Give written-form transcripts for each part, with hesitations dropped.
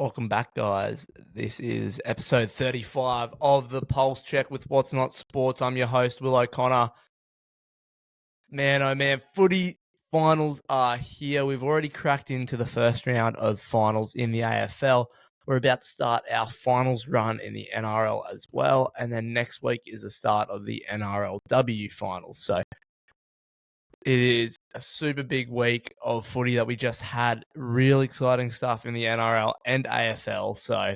Welcome back, guys. This is episode 35 of the Pulse Check with What's Not Sports. I'm your host, Will O'Connor. Man, oh man, footy finals are here. We've already cracked into the first round of finals in the AFL. We're about to start our finals run in the NRL as well. And then next week is the start of the NRLW finals. So it is a super big week of footy that we just had. Real exciting stuff in the NRL and AFL. So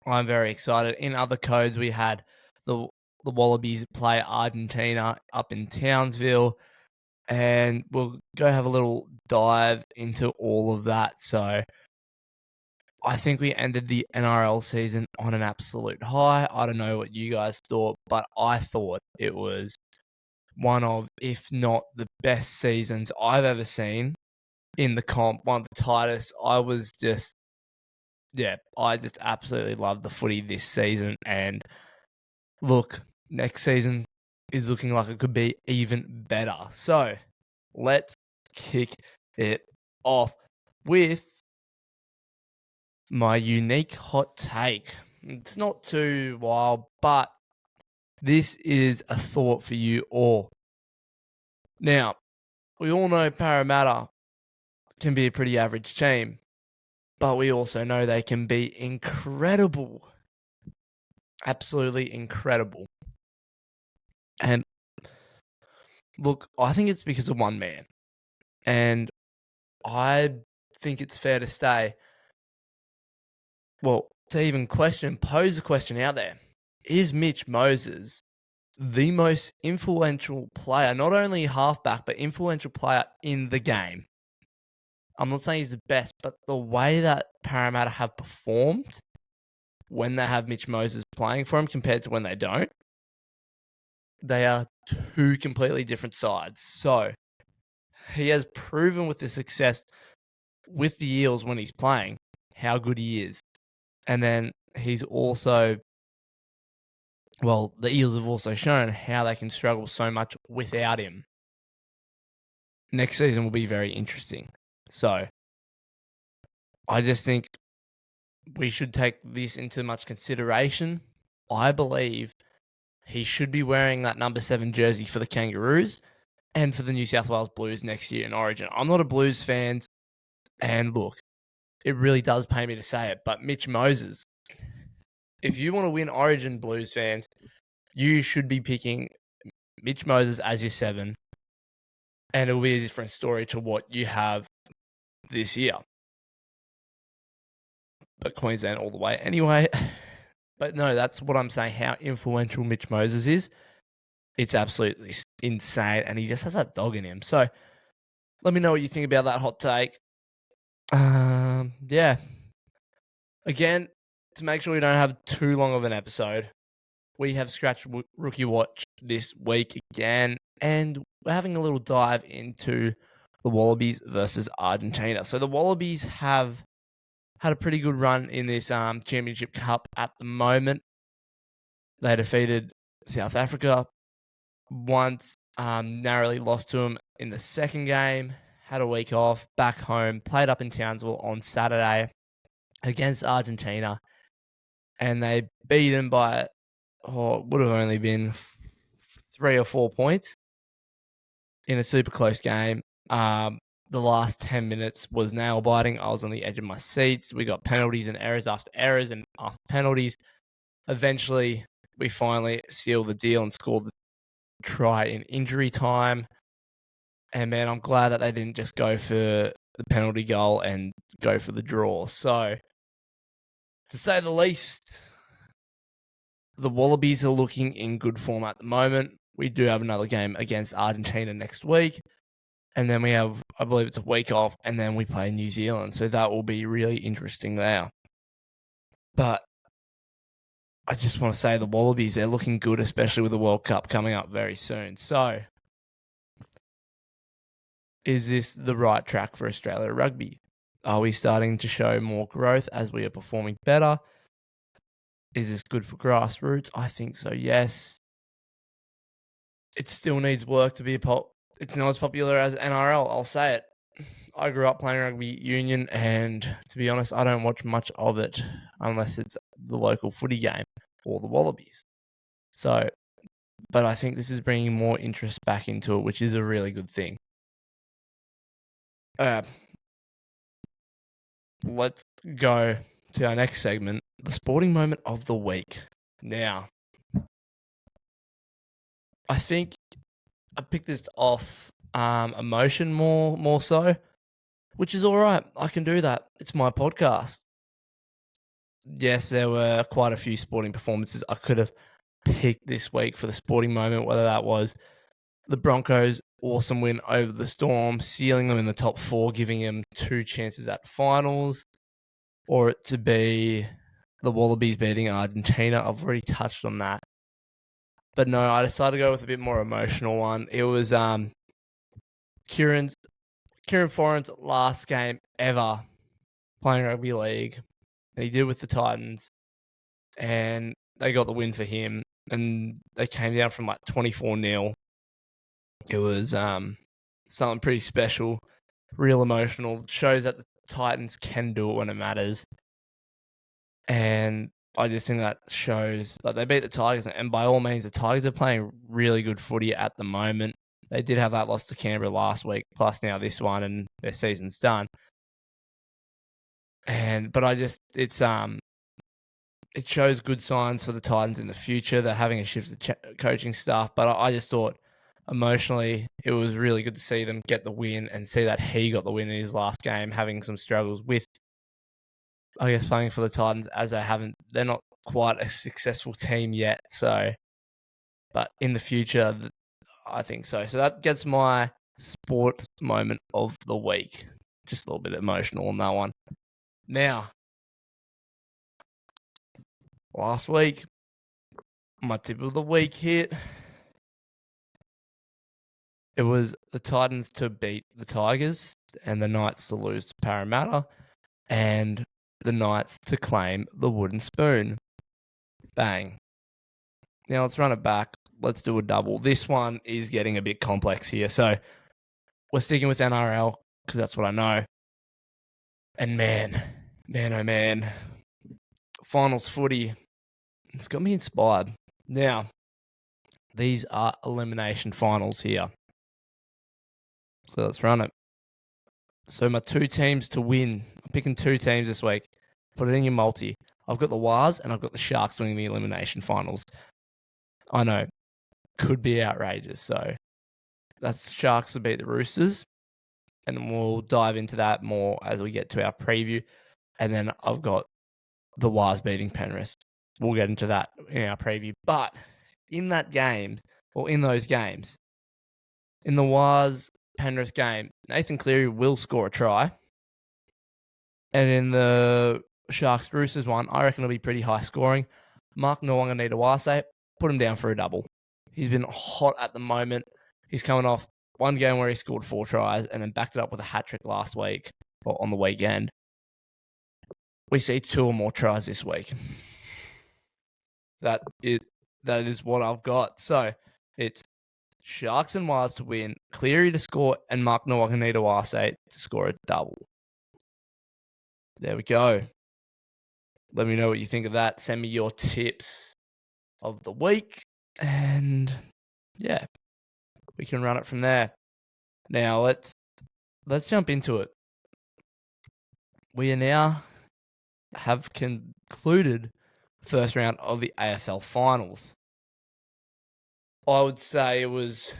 I'm very excited. In other codes, we had the Wallabies play Argentina up in Townsville. And we'll go have a little dive into all of that. So I think we ended the NRL season on an absolute high. I don't know what you guys thought, but I thought it was one of, if not the best seasons I've ever seen in the comp, one of the tightest. I just absolutely loved the footy this season. And look, next season is looking like it could be even better. So let's kick it off with my unique hot take. It's not too wild, but this is a thought for you all. Now, we all know Parramatta can be a pretty average team, but we also know they can be incredible. Absolutely incredible. And look, I think it's because of one man. And I think it's fair to say, well, to even pose a question out there. Is Mitch Moses the most influential player, not only halfback, but influential player in the game? I'm not saying he's the best, but the way that Parramatta have performed when they have Mitch Moses playing for him compared to when they don't, they are two completely different sides. So he has proven with the success with the Eels when he's playing how good he is. And then he's also, well, the Eels have also shown how they can struggle so much without him. Next season will be very interesting. So I just think we should take this into much consideration. I believe he should be wearing that number 7 jersey for the Kangaroos and for the New South Wales Blues next year in Origin. I'm not a Blues fan, and look, it really does pain me to say it, but Mitch Moses, if you want to win Origin, Blues fans, you should be picking Mitch Moses as your 7, and it will be a different story to what you have this year. But Queensland all the way anyway. But no, that's what I'm saying, how influential Mitch Moses is. It's absolutely insane, and he just has that dog in him. So let me know what you think about that hot take. Yeah. Again, to make sure we don't have too long of an episode, we have Scratch Rookie Watch this week again, and we're having a little dive into the Wallabies versus Argentina. So the Wallabies have had a pretty good run in this Championship Cup at the moment. They defeated South Africa once, narrowly lost to them in the second game, had a week off, back home, played up in Townsville on Saturday against Argentina, and they beat them by, it would have only been 3 or 4 points in a super close game. The last 10 minutes was nail-biting. I was on the edge of my seats. We got penalties and errors after errors and after penalties. Eventually, we finally sealed the deal and scored the try in injury time. And, man, I'm glad that they didn't just go for the penalty goal and go for the draw. So, to say the least, the Wallabies are looking in good form at the moment. We do have another game against Argentina next week. And then we have, I believe it's a week off, and then we play New Zealand. So that will be really interesting there. But I just want to say the Wallabies, they're looking good, especially with the World Cup coming up very soon. So is this the right track for Australia rugby? Are we starting to show more growth as we are performing better? Is this good for grassroots? I think so, yes. It still needs work to be it's not as popular as NRL, I'll say it. I grew up playing rugby union, and to be honest, I don't watch much of it unless it's the local footy game or the Wallabies. So, but I think this is bringing more interest back into it, which is a really good thing. Let's go to our next segment, the sporting moment of the week. Now, I think I picked this off emotion more so, which is all right. I can do that. It's my podcast. Yes, there were quite a few sporting performances I could have picked this week for the sporting moment, whether that was the Broncos' awesome win over the Storm, sealing them in the top 4, giving them 2 chances at finals, or it to be the Wallabies beating Argentina. I've already touched on that. But no, I decided to go with a bit more emotional one. It was Kieran Foran's last game ever playing rugby league, and he did with the Titans, and they got the win for him, and they came down from like 24-0. It was something pretty special, real emotional. Shows that the Titans can do it when it matters, and I just think that shows that they beat the Tigers, and by all means, the Tigers are playing really good footy at the moment. They did have that loss to Canberra last week, plus now this one, and their season's done. But it shows good signs for the Titans in the future. They're having a shift of coaching staff, but I just thought emotionally it was really good to see them get the win and see that he got the win in his last game, having some struggles with, I guess, playing for the Titans, as they're not quite a successful team yet. So, but in the future, I think so. So that gets my sport moment of the week. Just a little bit emotional on that one. Now, last week, my tip of the week hit. It was the Titans to beat the Tigers and the Knights to lose to Parramatta, and the Knights to claim the wooden spoon. Bang. Now let's run it back. Let's do a double. This one is getting a bit complex here. So we're sticking with NRL because that's what I know. And man, oh man, finals footy, it's got me inspired. Now, these are elimination finals here. So let's run it. So my 2 teams to win. I'm picking 2 teams this week. Put it in your multi. I've got the Wars and I've got the Sharks winning the elimination finals. I know, could be outrageous. So that's Sharks to beat the Roosters. And we'll dive into that more as we get to our preview. And then I've got the Wars beating Penrith. We'll get into that in our preview. But in that game, or in those games, in the Wars Penrith game, Nathan Cleary will score a try. And in the Sharks Roosters one, I reckon it'll be pretty high scoring. Mark Nawaqanitawase, put him down for a double. He's been hot at the moment. He's coming off one game where he scored 4 tries and then backed it up with a hat-trick last week, or on the weekend. We see 2 or more tries this week. That is what I've got. So it's Sharks and Wars to win, Cleary to score, and Mark Nawaqanitawase to score a double. There we go. Let me know what you think of that. Send me your tips of the week. And yeah, we can run it from there. Now let's jump into it. We are now have concluded first round of the AFL finals. I would say it was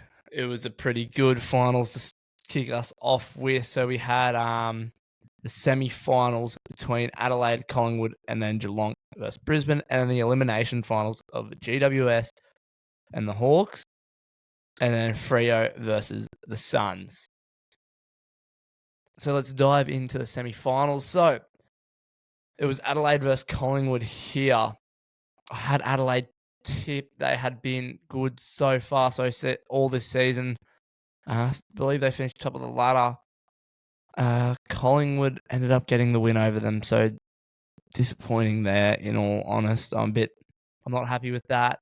a pretty good finals to kick us off with. So we had the semi-finals between Adelaide, Collingwood, and then Geelong versus Brisbane, and then the elimination finals of the GWS and the Hawks, and then Freo versus the Suns. So let's dive into the semi-finals. So it was Adelaide versus Collingwood here. I had Adelaide tipped. They had been good so far, all this season. I believe they finished top of the ladder. Collingwood ended up getting the win over them, so disappointing there, in all honest. I'm not happy with that.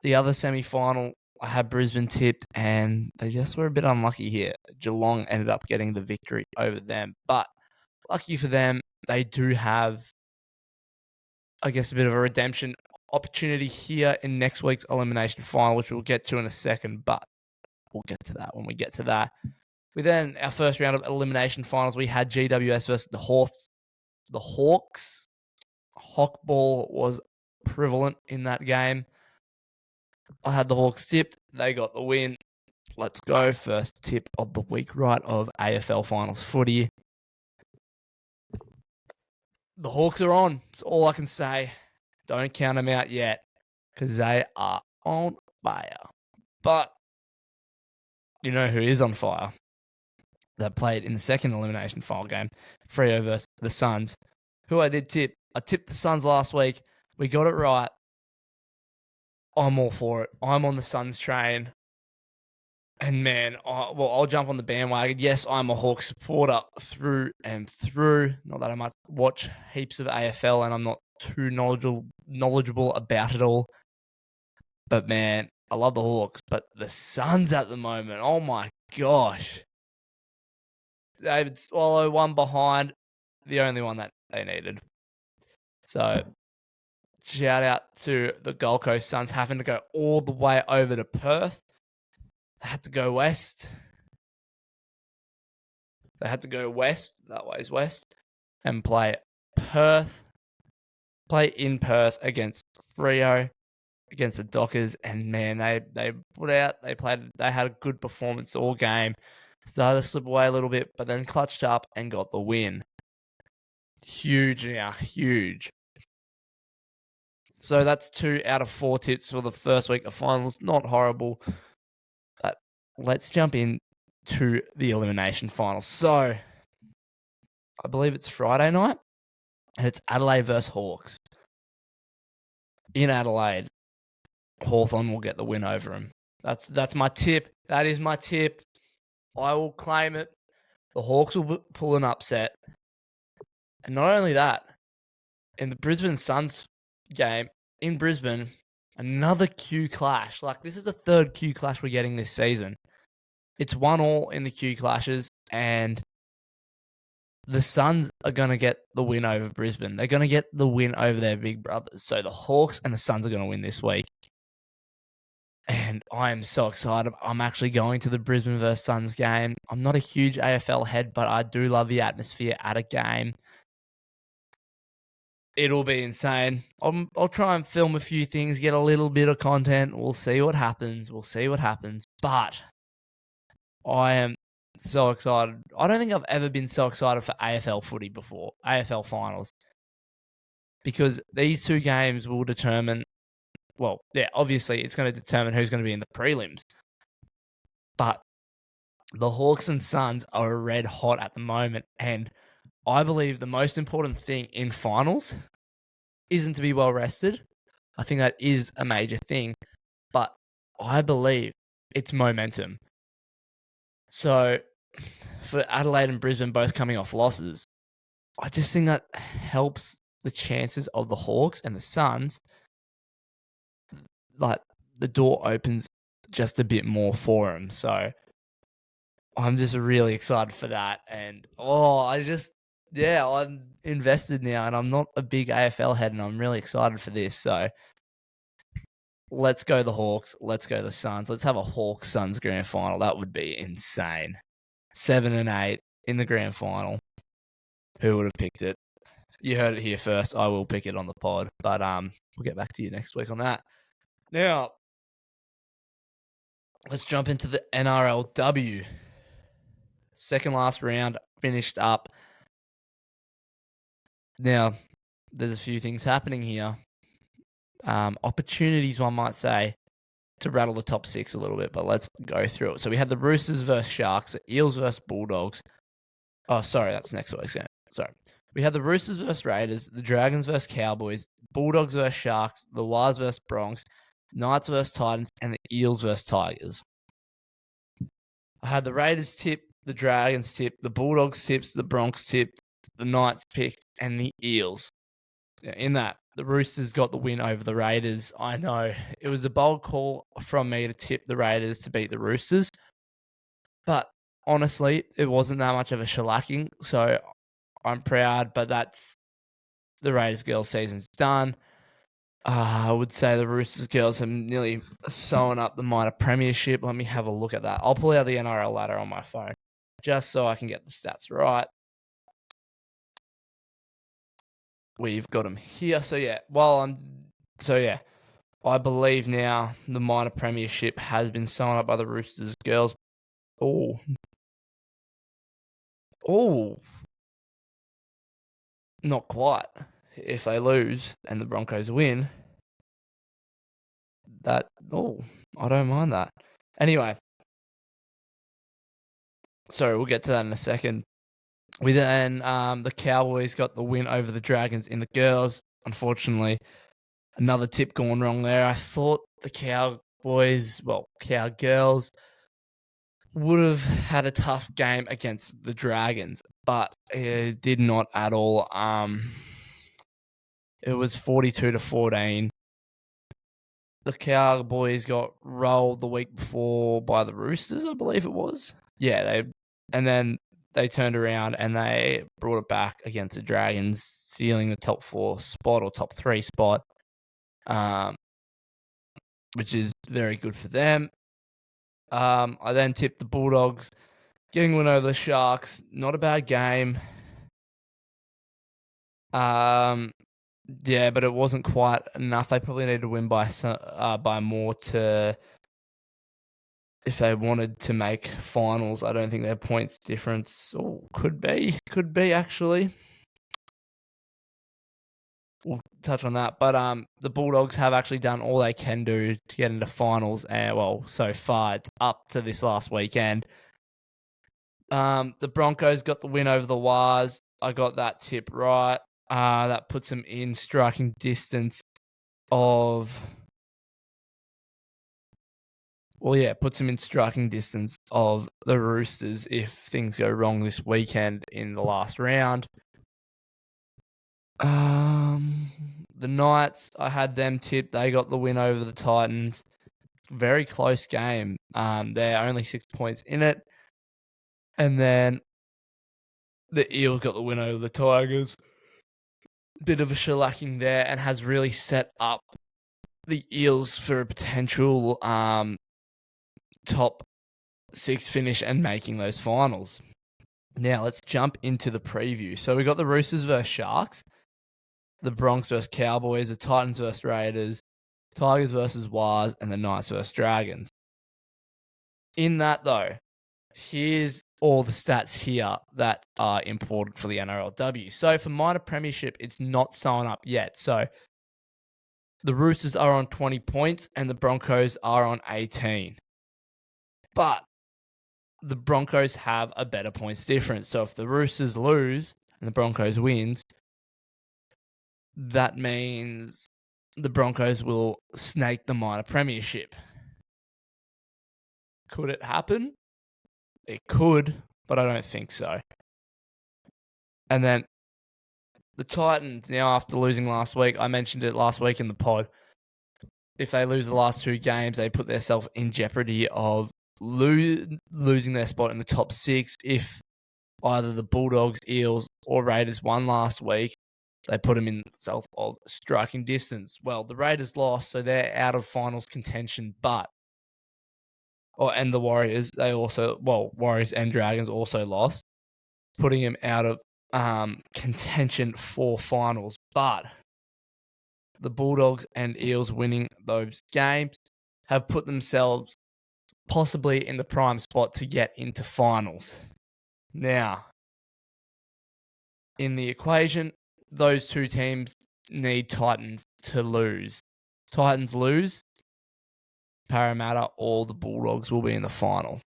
The other semi-final I had Brisbane tipped, and they just were a bit unlucky here. Geelong ended up getting the victory over them, but lucky for them, they do have, I guess, a bit of a redemption opportunity here in next week's elimination final, which we'll get to in a second, but we'll get to that when we get to that. We then, our first round of elimination finals, we had GWS versus the Hawks. Hawkball was prevalent in that game. I had the Hawks tipped. They got the win. Let's go. First tip of the week, right, of AFL Finals footy. The Hawks are on. That's all I can say. Don't count them out yet because they are on fire. But you know who is on fire? That played in the second elimination final game, Freo versus the Suns, who I did tip. I tipped the Suns last week. We got it right. I'm all for it. I'm on the Suns train. And man, I'll jump on the bandwagon. Yes, I'm a Hawks supporter through and through. Not that I might watch heaps of AFL and I'm not too knowledgeable about it all. But man, I love the Hawks. But the Suns at the moment, oh my gosh. David Swallow, one behind, the only one that they needed. So shout out to the Gold Coast Suns having to go all the way over to Perth. They had to go west. That way's west, and play Perth. Play in Perth against Freo, against the Dockers, and man, they had a good performance all game. Started to slip away a little bit, but then clutched up and got the win. Huge now, huge. So that's 2 out of 4 tips for the first week of finals. Not horrible. But let's jump in to the elimination finals. So I believe it's Friday night, and it's Adelaide versus Hawks. In Adelaide, Hawthorn will get the win over them. That's my tip. That is my tip. I will claim it. The Hawks will pull an upset. And not only that, in the Brisbane Suns game in Brisbane, another Q clash. Like, this is the third Q clash we're getting this season. It's 1-1 in the Q clashes, and the Suns are going to get the win over Brisbane. They're going to get the win over their big brothers. So the Hawks and the Suns are going to win this week. And I am so excited. I'm actually going to the Brisbane versus Suns game. I'm not a huge AFL head, but I do love the atmosphere at a game. It'll be insane. I'll try and film a few things, get a little bit of content. We'll see what happens. But I am so excited. I don't think I've ever been so excited for AFL footy before, AFL finals. Because these two games will determine, well, yeah, obviously it's going to determine who's going to be in the prelims. But the Hawks and Suns are red hot at the moment. And I believe the most important thing in finals isn't to be well rested. I think that is a major thing. But I believe it's momentum. So for Adelaide and Brisbane both coming off losses, I just think that helps the chances of the Hawks and the Suns. Like, the door opens just a bit more for them. So I'm just really excited for that. And I'm invested now, and I'm not a big AFL head, and I'm really excited for this. So let's go the Hawks. Let's go the Suns. Let's have a Hawks-Suns grand final. That would be insane. 7 and 8 in the grand final. Who would have picked it? You heard it here first. I will pick it on the pod, but we'll get back to you next week on that. Now, let's jump into the NRLW. Second last round finished up. Now, there's a few things happening here. Opportunities, one might say, to rattle the top 6 a little bit, but let's go through it. So we had the Roosters versus Sharks, the Eels versus Bulldogs. Oh, sorry, that's next week's game. Sorry. We had the Roosters versus Raiders, the Dragons versus Cowboys, Bulldogs versus Sharks, the Wars versus Bronx, Knights versus Titans, and the Eels versus Tigers. I had the Raiders tip, the Dragons tip, the Bulldogs tips, the Bronx tipped, the Knights picked, and the Eels in that. the Roosters got the win over the Raiders. I know it was a bold call from me to tip the Raiders to beat the Roosters, but honestly, it wasn't that much of a shellacking. So I'm proud, but that's the Raiders girls' season's done. I would say the Roosters girls have nearly sewn up the minor premiership. Let me have a look at that. I'll pull out the NRL ladder on my phone just so I can get the stats right. We've got them here. I believe now the minor premiership has been sewn up by the Roosters girls. Oh, not quite. If they lose and the Broncos win, I don't mind that. Anyway, sorry, we'll get to that in a second. We then, the Cowboys got the win over the Dragons in the girls. Unfortunately, another tip gone wrong there. I thought the Cowgirls would have had a tough game against the Dragons, but it did not at all. It was 42-14. The Cowboys got rolled the week before by the Roosters, I believe it was. Yeah, then they turned around and they brought it back against the Dragons, sealing the top 4 spot or top 3 spot, which is very good for them. I then tipped the Bulldogs, getting one over the Sharks. Not a bad game. Yeah, but it wasn't quite enough. They probably needed to win by more if they wanted to make finals. I don't think their points difference could be actually. We'll touch on that, but the Bulldogs have actually done all they can do to get into finals, and so far it's up to this last weekend. The Broncos got the win over the Wars. I got that tip right. That puts them in striking distance of. Puts them in striking distance of the Roosters if things go wrong this weekend in the last round. The Knights, I had them tipped. They got the win over the Titans. Very close game. They're only 6 points in it. And then the Eels got the win over the Tigers. Bit of a shellacking there, and has really set up the Eels for a potential top 6 finish and making those finals. Now let's jump into the preview. So we got the Roosters versus Sharks, the Bronx versus Cowboys, the Titans versus Raiders, Tigers versus Wars, and the Knights versus Dragons. In that though, here's all the stats here that are important for the NRLW. So for minor premiership, it's not sewn up yet. So the Roosters are on 20 points and the Broncos are on 18. But the Broncos have a better points difference. So if the Roosters lose and the Broncos wins, that means the Broncos will snake the minor premiership. Could it happen? It could, but I don't think so. And then the Titans, now after losing last week, I mentioned it last week in the pod, if they lose the last 2 games, they put themselves in jeopardy of losing their spot in the top 6. If either the Bulldogs, Eels, or Raiders won last week, they put them in self of striking distance. Well, the Raiders lost, so they're out of finals contention, and the Warriors, Warriors and Dragons also lost, putting them out of contention for finals. But the Bulldogs and Eels winning those games have put themselves possibly in the prime spot to get into finals. Now, in the equation, those 2 teams need Titans to lose. Titans lose, Parramatta or the Bulldogs will be in the final.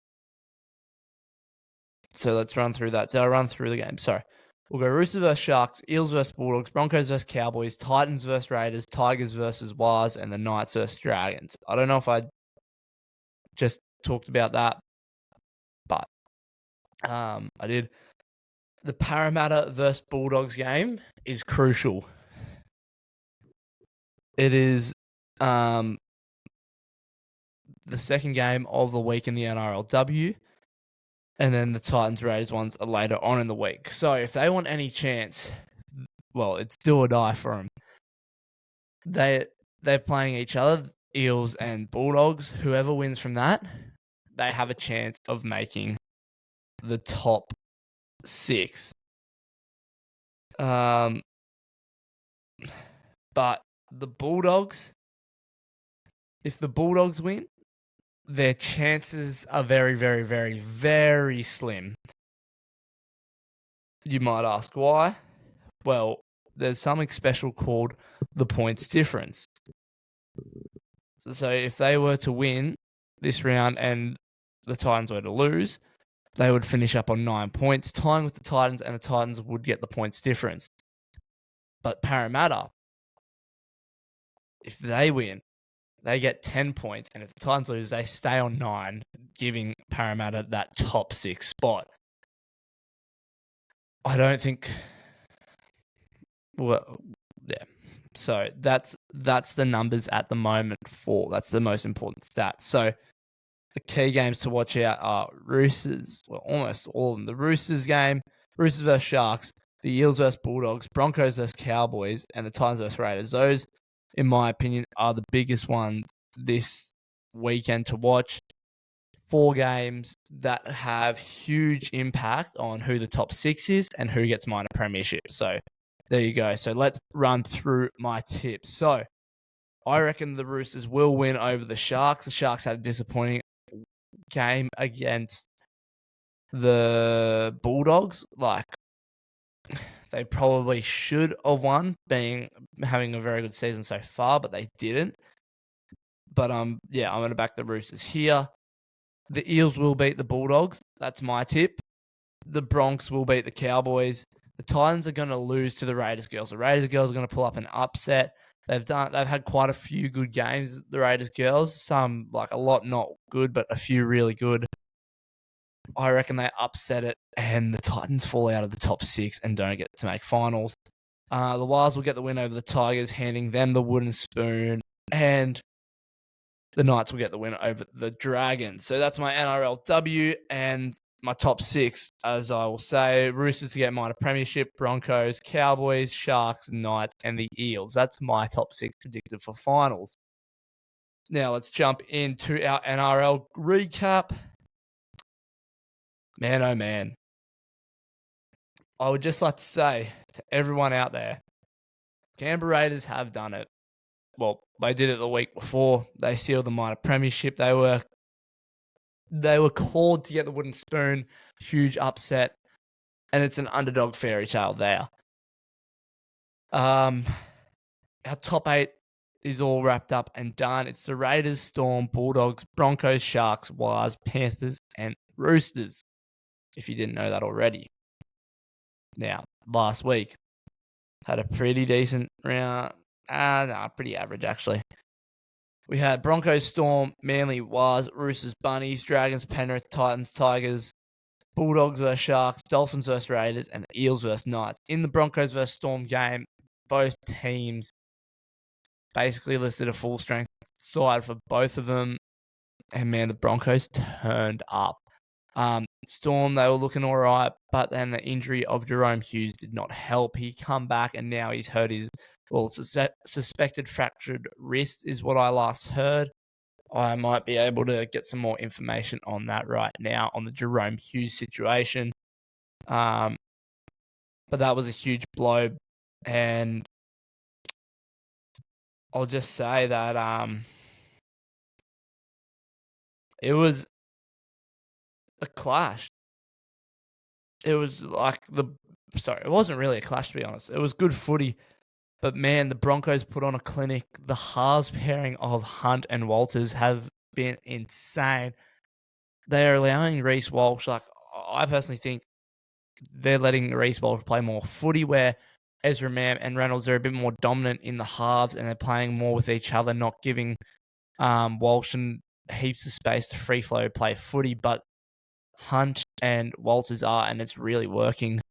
So let's run through that. So I'll run through the game. Sorry. We'll go Roosters versus Sharks, Eels versus Bulldogs, Broncos versus Cowboys, Titans versus Raiders, Tigers versus Wars, and the Knights versus Dragons. I don't know if I just talked about that, but I did. The Parramatta versus Bulldogs game is crucial. It is the second game of the week in the NRLW, and then the Titans Raiders ones are later on in the week. So if they want any chance, well, it's do or die for them. They're playing each other, Eels and Bulldogs. Whoever wins from that, they have a chance of making the top 6. But the Bulldogs, if the Bulldogs win, their chances are very, very, very, very slim. You might ask why. Well, there's something special called the points difference. So if they were to win this round and the Titans were to lose, they would finish up on 9 points, tying with the Titans, and the Titans would get the points difference. But Parramatta, if they win, they get 10 points, and if the Titans lose, they stay on 9, giving Parramatta that top 6 spot. I don't think... Well, yeah. So that's the numbers at the moment for... That's the most important stat. So the key games to watch out are Roosters, well, almost all of them. The Roosters game, Roosters versus Sharks, the Eels versus Bulldogs, Broncos versus Cowboys, and the Titans versus Raiders. Those, in my opinion, are the biggest ones this weekend to watch. 4 games that have huge impact on who the top 6 is and who gets minor premiership. So there you go. So let's run through my tips. So I reckon the Roosters will win over the Sharks. The Sharks had a disappointing game against the Bulldogs. Like, they probably should have won, having a very good season so far, but they didn't. But yeah, I'm going to back the Roosters here. The Eels will beat the Bulldogs. That's my tip. The Bronx will beat the Cowboys. The Titans are going to lose to the Raiders girls. The Raiders girls are going to pull up an upset. They've had quite a few good games, the Raiders girls. Some, like, a lot not good, but a few really good. I reckon they upset it, and the Titans fall out of the top 6 and don't get to make finals. The Wild's will get the win over the Tigers, handing them the wooden spoon, and the Knights will get the win over the Dragons. So that's my NRLW, and my top 6, as I will say: Roosters to get minor premiership, Broncos, Cowboys, Sharks, Knights, and the Eels. That's my top 6 predicted for finals. Now let's jump into our NRL recap. Man, oh man. I would just like to say to everyone out there, Canberra Raiders have done it. Well, they did it the week before. They sealed the minor premiership. They were called to get the wooden spoon. Huge upset. And it's an underdog fairy tale there. Our top 8 is all wrapped up and done. It's the Raiders, Storm, Bulldogs, Broncos, Sharks, Wars, Panthers, and Roosters, if you didn't know that already. Now, last week, had a pretty decent round. Pretty average, actually. We had Broncos, Storm, Manly, Wars, Roosters, Bunnies, Dragons, Penrith, Titans, Tigers, Bulldogs versus Sharks, Dolphins versus Raiders, and Eels versus Knights. In the Broncos versus Storm game, both teams basically listed a full strength side for both of them. And man, the Broncos turned up. Storm, they were looking all right, but then the injury of Jerome Hughes did not help. He come back and now he's hurt his, suspected fractured wrist is what I last heard. I might be able to get some more information on that right now on the Jerome Hughes situation. But that was a huge blow, and I'll just say that it was a clash. It was like it wasn't really a clash, to be honest. It was good footy, but man, the Broncos put on a clinic. The halves pairing of Hunt and Walters have been insane. They're allowing Reece Walsh, like, I personally think they're letting Reece Walsh play more footy, where Ezra Mam and Reynolds are a bit more dominant in the halves and they're playing more with each other, not giving Walsh and heaps of space to free flow play footy, but Hunt and Walters are, and it's really working.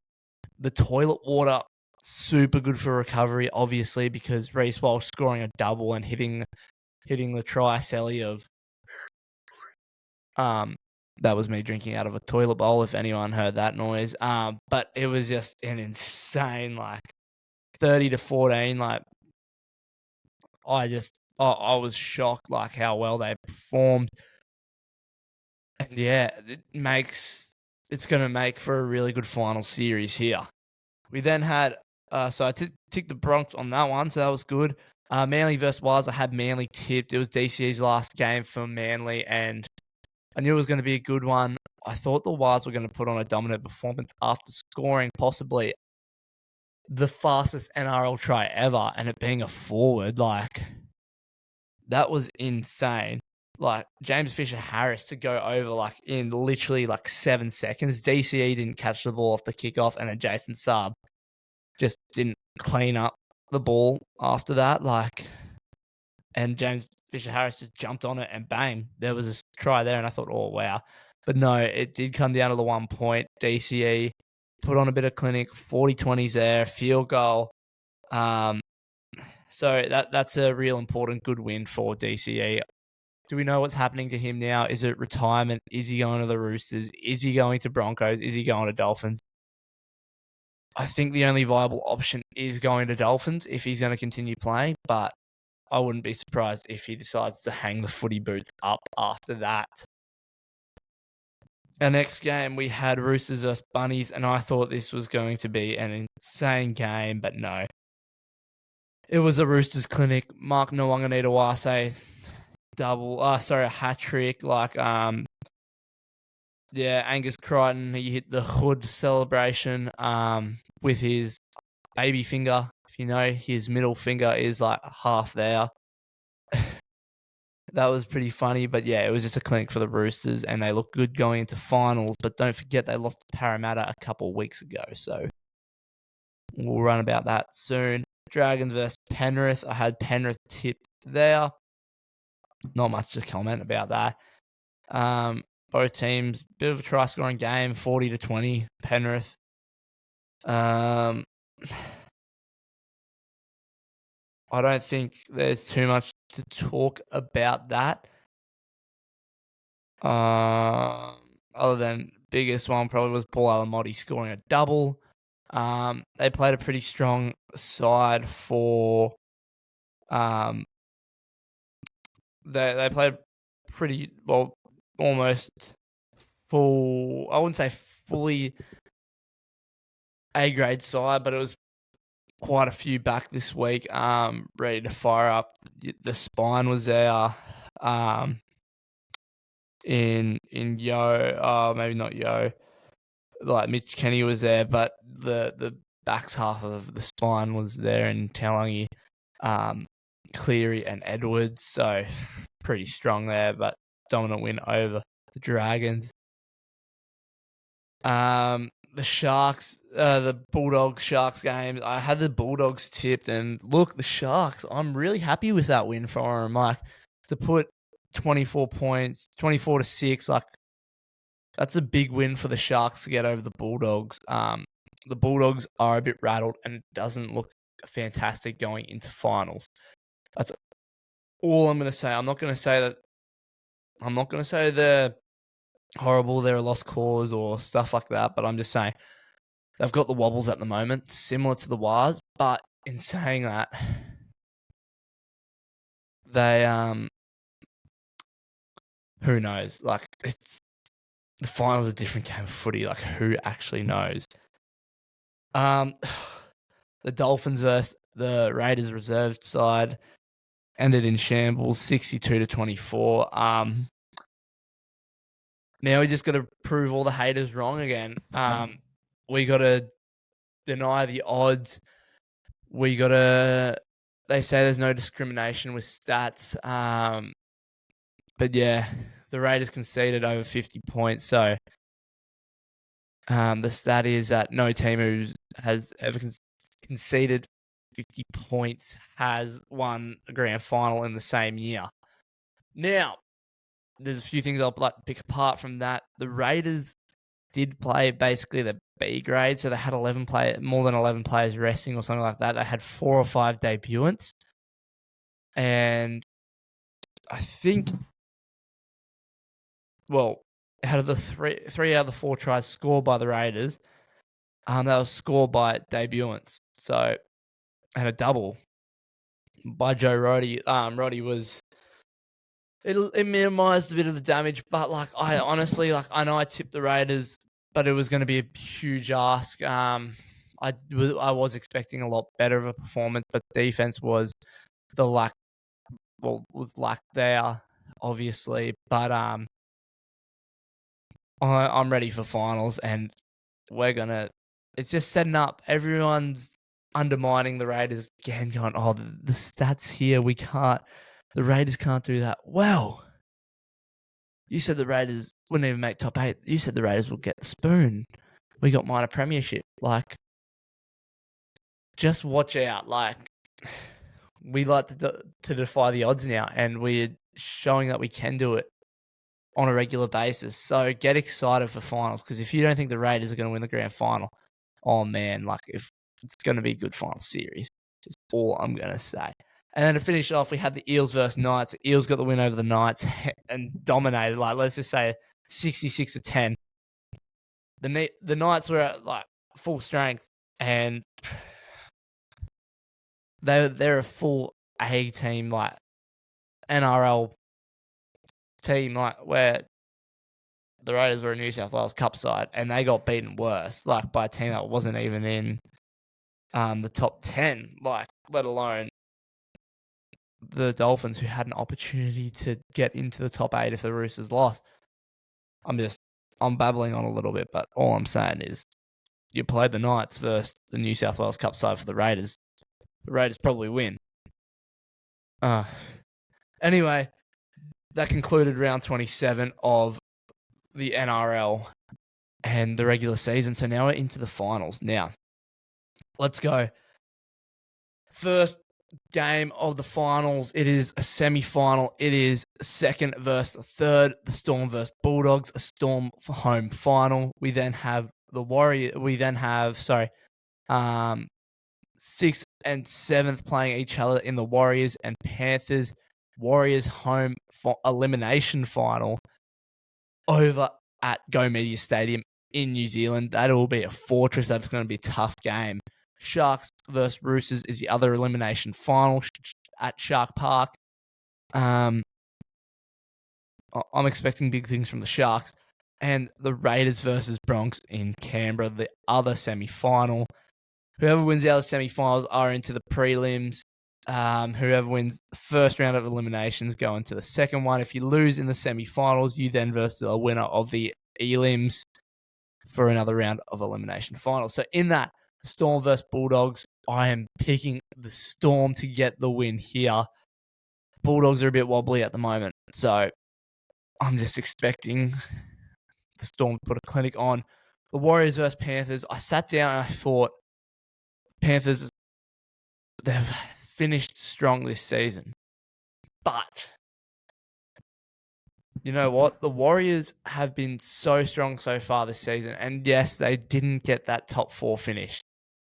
The toilet water super good for recovery, obviously, because Reece Walsh scoring a double and hitting the try-celly of that was me drinking out of a toilet bowl, if anyone heard that noise. But it was just an insane, 30-14. I was shocked, how well they performed. And yeah, it's going to make for a really good final series here. We then had, so I ticked the Bronx on that one, so that was good. Manly versus Wales, I had Manly tipped. It was DCE's last game for Manly, and I knew it was going to be a good one. I thought the Wales were going to put on a dominant performance after scoring possibly the fastest NRL try ever, and it being a forward. That was insane. James Fisher-Harris to go over, in literally, 7 seconds. DCE didn't catch the ball off the kickoff, and then Jason Saab just didn't clean up the ball after that. And James Fisher-Harris just jumped on it, and bang, there was a try there, and I thought, oh, wow. But no, it did come down to the 1 point. DCE put on a bit of clinic, 40-20s there, field goal. So that's a real important good win for DCE. Do we know what's happening to him now? Is it retirement? Is he going to the Roosters? Is he going to Broncos? Is he going to Dolphins? I think the only viable option is going to Dolphins if he's going to continue playing, but I wouldn't be surprised if he decides to hang the footy boots up after that. Our next game, we had Roosters vs Bunnies, and I thought this was going to be an insane game, but no. It was a Roosters clinic. Mark Nwanganita-Wase a hat trick. Angus Crichton, he hit the hood celebration with his baby finger. If you know, his middle finger is half there. That was pretty funny, but yeah, it was just a clinic for the Roosters, and they look good going into finals. But don't forget, they lost to Parramatta a couple of weeks ago, so we'll run about that soon. Dragons versus Penrith. I had Penrith tipped there. Not much to comment about that. Both teams, bit of a try-scoring game, 40-20, Penrith. I don't think there's too much to talk about that. Other than biggest one probably was Paul Alamotti scoring a double. They played a pretty strong side for. They played pretty well, almost full. I wouldn't say fully A-grade side, but it was quite a few back this week. Ready to fire up. The spine was there. In Yo, maybe not Yo. Mitch Kenny was there, but the back's half of the spine was there in Talangi, Cleary and Edwards. So pretty strong there, but dominant win over the Dragons. The Sharks, the Bulldogs-Sharks games, I had the Bulldogs tipped, and look, the Sharks, I'm really happy with that win for them. To put 24 points, 24-6, that's a big win for the Sharks to get over the Bulldogs. The Bulldogs are a bit rattled, and it doesn't look fantastic going into finals. That's all I'm going to say. I'm not going to say they're horrible, they're a lost cause or stuff like that, but I'm just saying they've got the wobbles at the moment, similar to the Wars. But in saying that, they who knows? It's the finals a different game of footy. Who actually knows? The Dolphins versus the Raiders reserved side ended in shambles, 62-24. Now we just got to prove all the haters wrong again. We got to deny the odds. We got to. They say there's no discrimination with stats. But yeah, the Raiders conceded over 50 points. So the stat is that no team who has ever conceded 50 points has won a grand final in the same year. Now, there's a few things I'd like to pick apart from that. The Raiders did play basically the B grade, so they had more than 11 players resting or something like that. They had 4 or 5 debutants, and I think, well, out of the three out of the 4 tries scored by the Raiders, that was scored by debutants. So, and a double by Joe Roddy. Roddy was it minimised a bit of the damage, but I honestly I know I tipped the Raiders, but it was going to be a huge ask. I was expecting a lot better of a performance, but defense was the lack. Well, was lack there, obviously, but I'm ready for finals, and we're gonna. It's just setting up. Everyone's undermining the Raiders again, going, "Oh, the stats here, we can't. The Raiders can't do that." Well, you said the Raiders wouldn't even make top 8. You said the Raiders will get the spoon. We got minor premiership. Just watch out. We like to defy the odds now, and we're showing that we can do it on a regular basis. So get excited for finals, because if you don't think the Raiders are going to win the grand final, oh man, if it's going to be a good final series, is all I'm going to say. And then to finish off, we had the Eels versus Knights. The Eels got the win over the Knights and dominated. Let's just say 66-10. The Knights were at full strength, and they're a full A team, NRL team, where the Raiders were a New South Wales Cup side, and they got beaten worse, by a team that wasn't even in the top 10, let alone the Dolphins, who had an opportunity to get into the top 8 if the Roosters lost. I'm babbling on a little bit, but all I'm saying is you played the Knights versus the New South Wales Cup side for the Raiders. The Raiders probably win. Anyway, that concluded round 27 of the NRL and the regular season. So now we're into the finals. Now, let's go. First game of the finals. It is a semi-final. It is second versus third. The Storm versus Bulldogs. A Storm home final. We then have the Warriors. Sixth and seventh playing each other in the Warriors and Panthers. Warriors home for elimination final over at Go Media Stadium in New Zealand. That will be a fortress. That's going to be a tough game. Sharks versus Roosters is the other elimination final at Shark Park. I'm expecting big things from the Sharks. And the Raiders versus Bronx in Canberra, the other semi-final. Whoever wins the other semi-finals are into the prelims. Whoever wins the first round of eliminations go into the second one. If you lose in the semi-finals, you then versus the winner of the elims for another round of elimination finals. So in that, Storm versus Bulldogs, I am picking the Storm to get the win here. Bulldogs are a bit wobbly at the moment, so I'm just expecting the Storm to put a clinic on. The Warriors versus Panthers, I sat down and I thought, Panthers, they've finished strong this season. But you know what? The Warriors have been so strong so far this season. And yes, they didn't get that top 4 finish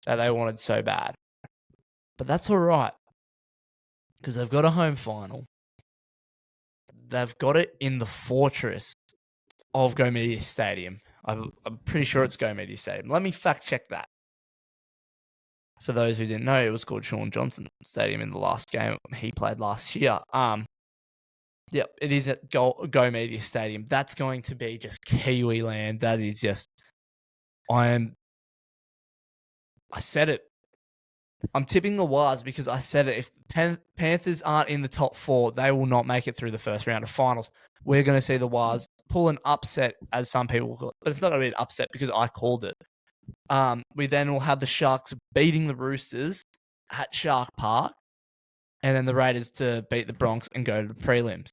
that they wanted so bad. But that's all right, because they've got a home final. They've got it in the fortress of Go Media Stadium. I'm pretty sure it's Go Media Stadium. Let me fact check that. For those who didn't know, it was called Sean Johnson Stadium in the last game he played last year. Yep, it is at Go Media Stadium. That's going to be just Kiwi land. That is just, I said it. I'm tipping the Wars because I said it. If Panthers aren't in the top 4, they will not make it through the first round of finals. We're going to see the Wars pull an upset, as some people call it. But it's not going to be an upset because I called it. We then will have the Sharks beating the Roosters at Shark Park, and then the Raiders to beat the Bronx and go to the prelims.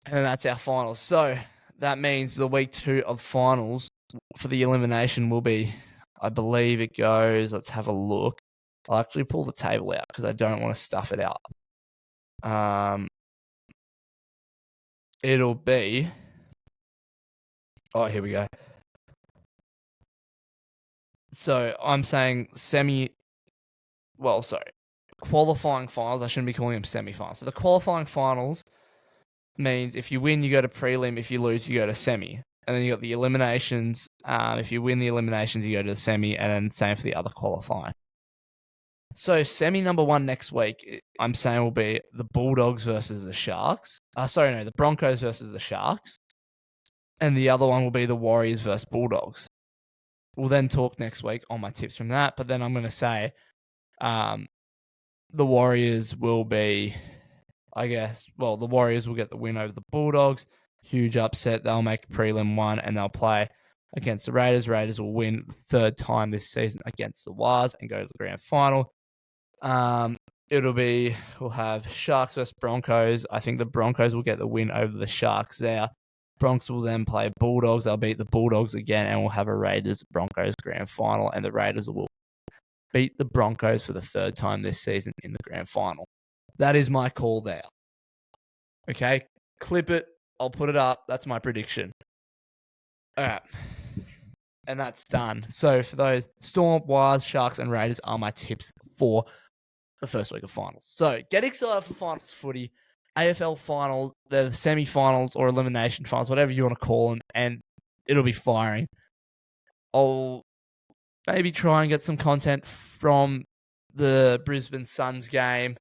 And that's our finals. So that means the week 2 of finals for the elimination will be, I believe it goes, let's have a look. I'll actually pull the table out because I don't want to stuff it out. It'll be Oh, here we go. So I'm saying qualifying finals. I shouldn't be calling them semi-finals. So the qualifying finals means if you win, you go to prelim. If you lose, you go to semi. And then you got the eliminations. If you win the eliminations, you go to the semi, and then same for the other qualifying. So semi number one next week, I'm saying will be the Bulldogs versus the Sharks. The Broncos versus the Sharks. And the other one will be the Warriors versus Bulldogs. We'll then talk next week on my tips from that. But then I'm going to say the Warriors will be, the Warriors will get the win over the Bulldogs. Huge upset. They'll make prelim one and they'll play against the Raiders. Raiders will win the third time this season against the Wars and go to the grand final. We'll have Sharks versus Broncos. I think the Broncos will get the win over the Sharks there. Bronx will then play Bulldogs. They'll beat the Bulldogs again, and we'll have a Raiders-Broncos grand final, and the Raiders will beat the Broncos for the third time this season in the grand final. That is my call there. Okay? Clip it. I'll put it up. That's my prediction. All right. And that's done. So for those, Storm, Wires, Sharks, and Raiders are my tips for the first week of finals. So get excited for finals footy. AFL finals, the semi-finals or elimination finals, whatever you want to call them, and it'll be firing. I'll maybe try and get some content from the Brisbane Suns game.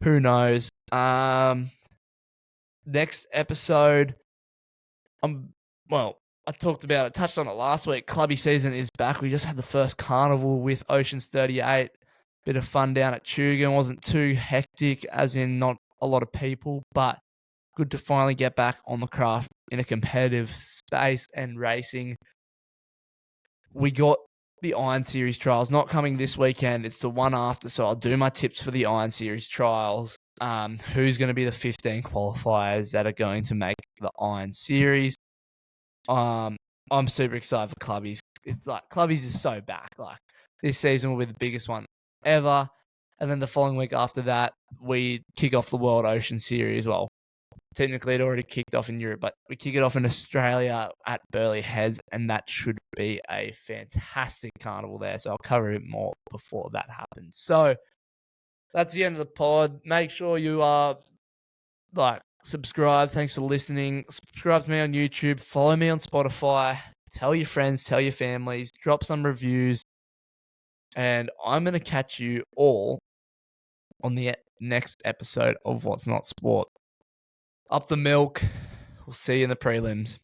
Who knows? Next episode, I touched on it last week. Clubby season is back. We just had the first carnival with Oceans 38. Bit of fun down at Tugan. Wasn't too hectic, as in not a lot of people, but good to finally get back on the craft in a competitive space and racing. We got the Iron Series trials not coming this weekend. It's the one after, so I'll do my tips for the Iron Series trials. Who's going to be the 15 qualifiers that are going to make the Iron Series? I'm super excited for Clubbies. It's like Clubbies is so back. Like this season will be the biggest one ever. And then the following week after that, we kick off the World Ocean Series. Well, technically it already kicked off in Europe, but we kick it off in Australia at Burleigh Heads, and that should be a fantastic carnival there. So I'll cover it more before that happens. So that's the end of the pod. Make sure you are subscribe. Thanks for listening. Subscribe to me on YouTube. Follow me on Spotify. Tell your friends, tell your families. Drop some reviews. And I'm going to catch you all on the next episode of What's Not Sport. Up the milk. We'll see you in the prelims.